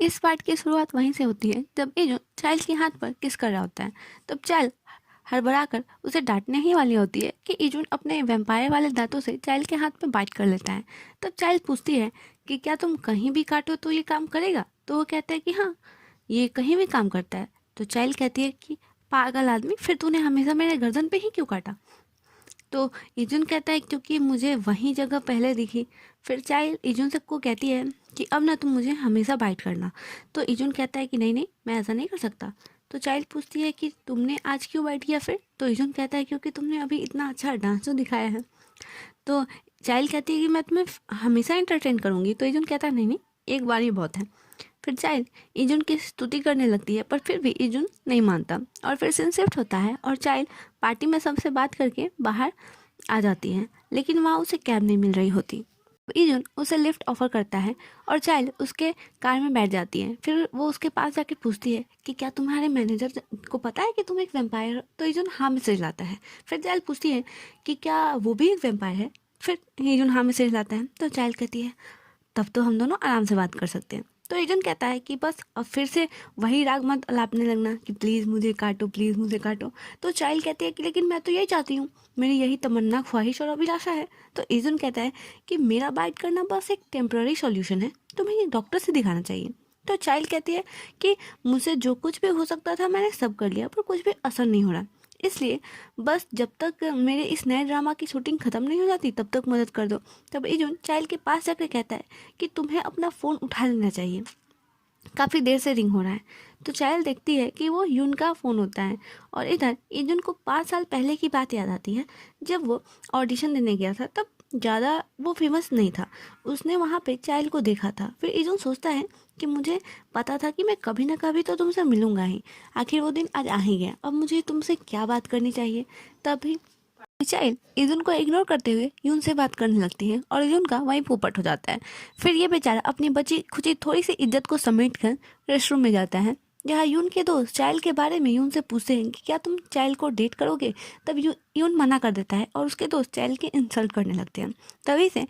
इस पार्ट की शुरुआत वहीं से होती है जब इजुन चाइल्ड के हाथ पर किस कर रहा होता है। तब चाइल्ड हड़बड़ा कर उसे डांटने ही वाली होती है कि इजुन अपने वैम्पायर वाले दांतों से चाइल्ड के हाथ पे बाइट कर लेता है। तब चाइल्ड पूछती है कि क्या तुम कहीं भी काटो तो ये काम करेगा। तो वो कहता है कि हाँ, ये कहीं भी काम करता है। तो चाइल्ड कहती है कि पागल आदमी, फिर तूने हमेशा मेरे गर्दन पे ही क्यों काटा। तो इजुन कहता है क्योंकि मुझे वही जगह पहले दिखी। फिर चाइल्ड इजुन सबको कहती है कि अब ना तुम मुझे हमेशा बाइट करना। तो इजुन कहता है कि नहीं नहीं, मैं ऐसा नहीं कर सकता। तो चाइल्ड पूछती है कि तुमने आज क्यों बाइट किया फिर। तो इजुन कहता है क्योंकि तुमने अभी इतना अच्छा डांस जो दिखाया है। तो चाइल्ड कहती है कि मैं तुम्हें हमेशा एंटरटेन करूँगी। तो इजुन कहता है नहीं नहीं, एक बार ही बहुत है। फिर चाइल्ड इजुन की स्तुति करने लगती है, पर फिर भी इजुन नहीं मानता और फिर सीन शिफ्ट होता है और चाइल्ड पार्टी में सबसे बात करके बाहर आ जाती है, लेकिन वहाँ उसे कैब नहीं मिल रही होती। इजुन उसे लिफ्ट ऑफर करता है और चाइल्ड उसके कार में बैठ जाती है। फिर वो उसके पास जाके पूछती है कि क्या तुम्हारे मैनेजर को पता है कि तुम एक वेम्पायर हो। तो इजुन हाँ में सिर लाता है। फिर चाइल्ड पूछती है कि क्या वो भी एक वेम्पायर है। फिर इजुन हाँ में सिर लाता है। तो चाइल्ड कहती है तब तो हम दोनों आराम से बात कर सकते हैं। तो एजन कहता है कि बस अब फिर से वही राग मत अलापने लगना कि प्लीज़ मुझे काटो, प्लीज़ मुझे काटो। तो चाइल्ड कहती है कि लेकिन मैं तो यही चाहती हूँ, मेरी यही तमन्ना, ख्वाहिश और अभिलाषा है। तो एजन कहता है कि मेरा बाइट करना बस एक टेम्पररी सॉल्यूशन है, तुम्हें ये डॉक्टर से दिखाना चाहिए। तो चाइल्ड कहती है कि मुझसे जो कुछ भी हो सकता था मैंने सब कर लिया, पर कुछ भी असर नहीं हो रहा। इसलिए बस जब तक मेरे इस नए ड्रामा की शूटिंग ख़त्म नहीं हो जाती तब तक मदद कर दो। तब इजुन चाइल्ड के पास जाकर कहता है कि तुम्हें अपना फ़ोन उठा लेना चाहिए, काफ़ी देर से रिंग हो रहा है। तो चाइल्ड देखती है कि वो यून का फ़ोन होता है और इधर इजुन को 5 साल पहले की बात याद आती है जब वो ऑडिशन देने गया था। तब ज़्यादा वो फेमस नहीं था, उसने वहाँ पे चाइल्ड को देखा था। फिर इजुन सोचता है कि मुझे पता था कि मैं कभी ना कभी तो तुमसे मिलूंगा ही, आखिर वो दिन आज आ ही गया, अब मुझे तुमसे क्या बात करनी चाहिए। तभी चाइल्ड इजुन को इग्नोर करते हुए यून से बात करने लगती है और यून का वहीं पोपट हो जाता है। फिर ये बेचारा अपनी बची खुची थोड़ी सी इज्जत को समेट कर रेस्टरूम में जाता है, जहाँ यून के दोस्त चाइल्ड के बारे में यून से पूछते हैं कि क्या तुम चाइल्ड को डेट करोगे। तब यून मना कर देता है और उसके दोस्त चाइल्ड की इंसल्ट करने लगते हैं। तभी से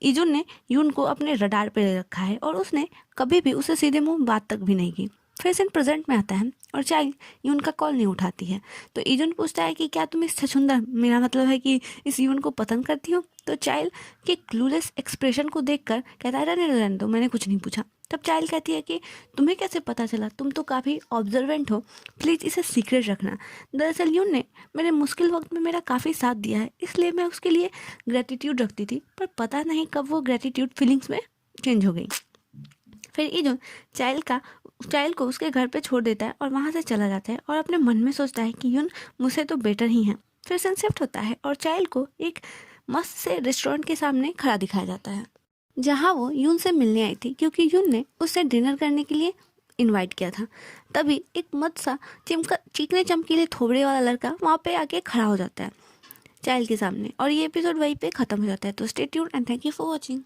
इजुन ने यून को अपने रडार पर रखा है और उसने कभी भी उसे सीधे मुंह बात तक भी नहीं की। फिर सीन प्रेजेंट में आता है और चाइल्ड यून का कॉल नहीं उठाती है। तो इजुन पूछता है कि क्या तुम इस छछुंदर, मेरा मतलब है कि इस यून को पसंद करती हो। तो चाइल्ड के क्लूलेस एक्सप्रेशन को देखकर कहता है रहने दो, मैंने कुछ नहीं पूछा। तब चाइल्ड कहती है कि तुम्हें कैसे पता चला, तुम तो काफ़ी ऑब्जर्वेंट हो, प्लीज़ इसे सीक्रेट रखना। दरअसल यून ने मेरे मुश्किल वक्त में मेरा काफ़ी साथ दिया है, इसलिए मैं उसके लिए ग्रेटिट्यूड रखती थी, पर पता नहीं कब वो ग्रेटिट्यूड फीलिंग्स में चेंज हो गई। फिर इजुन चाइल्ड को उसके घर पे छोड़ देता है और वहाँ से चला जाता है और अपने मन में सोचता है कि यून मुझसे तो बेटर ही है। फिर सनसेट होता है और चाइल्ड को एक मस्त से रेस्टोरेंट के सामने खड़ा दिखाया जाता है, जहाँ वो यून से मिलने आई थी क्योंकि यून ने उससे डिनर करने के लिए इनवाइट किया था। तभी एक मत सा चीकने चमकीले थोबड़े वाला लड़का वहाँ पे आके खड़ा हो जाता है चाइल्ड के सामने और ये एपिसोड वहीं पे ख़त्म हो जाता है। तो stay tuned and thank you for watching.